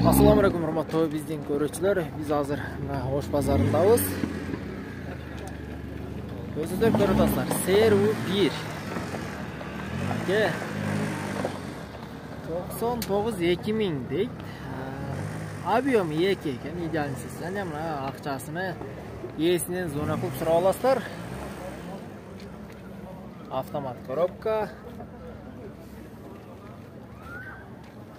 Assalamu alaikum урматтуу биздин көрүүчүлөр. Биз азыр Ош базарындабыз. Өзүңүздөр көрүп атасыздар. CRU1. 99-2000 дейт. Объем 2 экен, идеалынсыз. Және мына акчасыны ээсинен зона кылып сурап аласыздар. Автомат коробка.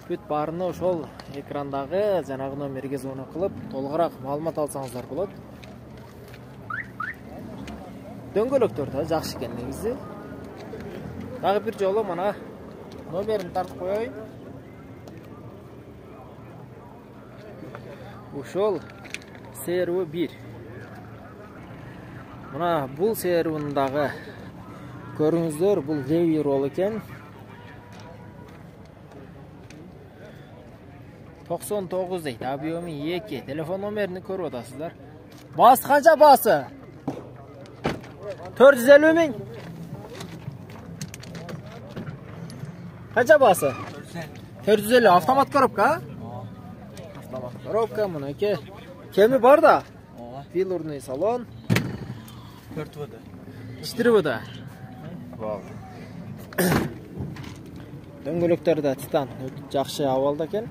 Бүт барыны ошол экрандагы жанагы номерге звонок кылып, толугураак маалымат алсаңыздар болот. Дөңгөлөктөр да жакшы экен негизи. Дагы бир жолу мына номерин тартып коеюн. Ушол CRU1. Мына бул CRU-дагы көрүңүздөр, бул ревью рол экен. 99 дейт, объемы 2. Телефон номерини көрүп атасыздар. Басы канча басы? 450 миң. Канча басы? 450. Автомат коробка? Автомат коробка, мынакей. Кеми бар да? Филурный салон. 4 4 Дөңгөлөктөр да титан, жакшы абалда экен.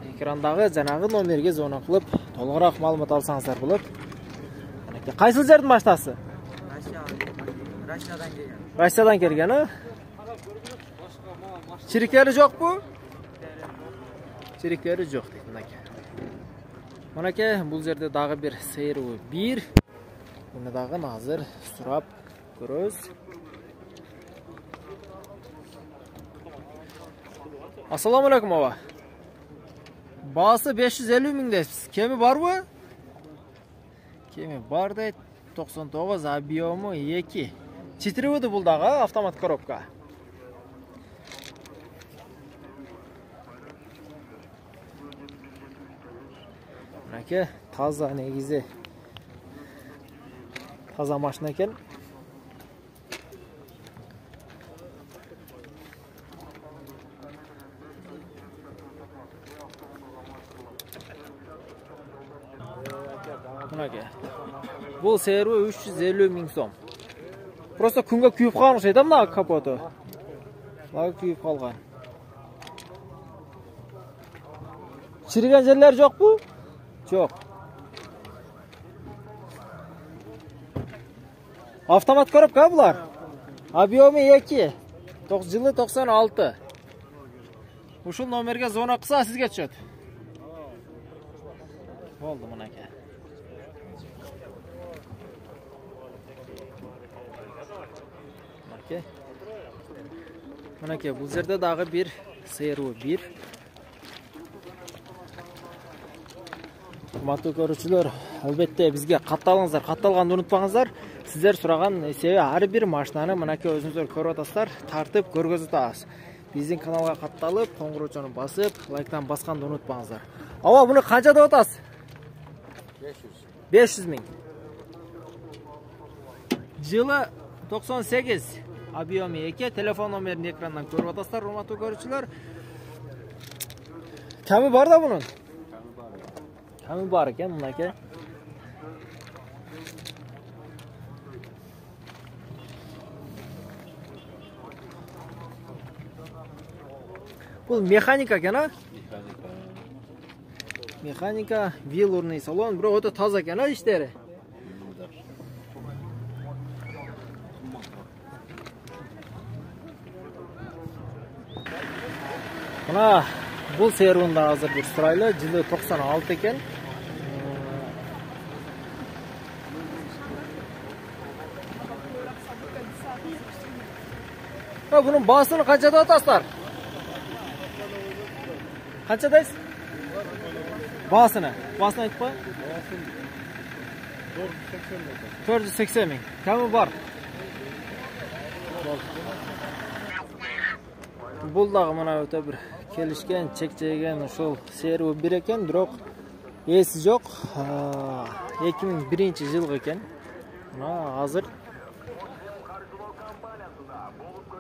Экрандагы жанагы номерге звонок кылып, толугураак маалымат алсаңыздар болот. Мынакей, кайсыл жердин баштасы? Россиядан келген, а? Чирикери жокпу? Чирикери жок дейт, мынакей. Мынакей, бул жерде дагы бир CRU1. Муну дагы азыр сурап көрөбүз. Assalamu alaikum aba. Bası 550 ming deysiz. Kemi barбы? Kemi бар дейт. 99, объему 2. 4 бул дагы автомат коробка. Мынакей, таза негизи. Таза машина экен. Мынакей. Бул CRU 350 миң сом. Просто күнгө күйүп калган окшойт да мына капоту. Мына күйүп калган. Чириген жерлер жокпу? Жок. Автомат коробка булар. Объемы 2. Жылы 96. Ушул номерге звонок кылса сизге түшөт. Болду мынакей. Мынакей, бул жерде дагы бир CRU1. Урматтуу көрүүчүлөр, албетте бизге катталыңыздар, катталганды унутпаңыздар. Сиздер сураган себеби ар бир машинаны мынакей өзүңүздөр көрүп атасыздар, тартып көргөзүп атабыз. Биздин каналга катталып, коңгуроочону басып, лайктан басканды унутпаңыздар. Аба, буну канча деп атасыз? 500 миң. Жылы 98. Объемы 2. Телефон номерин экрандан көрүп атасыздар, урматтуу көрүүчүлөр. Кеми бар да бунун? Кеми бар экен, мынакей. Бул механика экен, а? Механика, велурный салон, бирок өтө таза экен, а иштери? Мына бул CRU-да азыр бир сурайлы, жылы 96 экен. Bunun basını kança da ataslar? Kançadayız? Basını aytып koy. 480 ming. Kami var? Bul dagı mana öte bir kelişken, çekçeygen uşul CRU1 eken, bирок esi жок. 2001-жылғы eken. Muna hazır.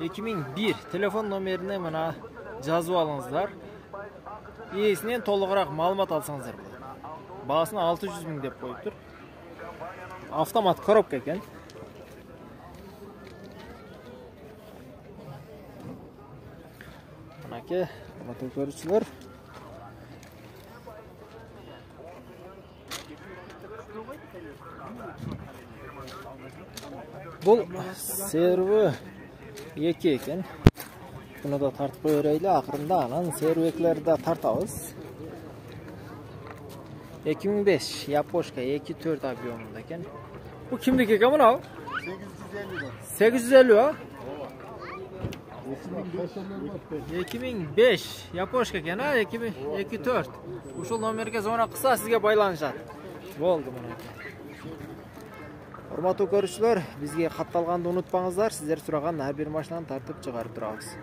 2001 telefon numarını mına жазып алыңыздар. иесінен толығырақ маалымат алсаңыздар болады. Бағасын 600 000 деп қойып тұр. Автомат коробка екен. Мынаке, құрметті көрушілер. Бұл серві 2 екен. Бұны да тартып қойырайлы, ақырында анан сервеклерді да тартабыз. 2005 Япошка 2.4 объемында екен. Бұл кімдікі екен мынау? 850 ба? 2005 Япошка екен, 2.4. Ушул номерге звонок кылса сизге байланышат. Болды мына. Урматтуу көрүүчүлөр, бизге катталганды унутпаңыздар. Сиздер сураган ар бир машинаны тартып чыгарып турабыз.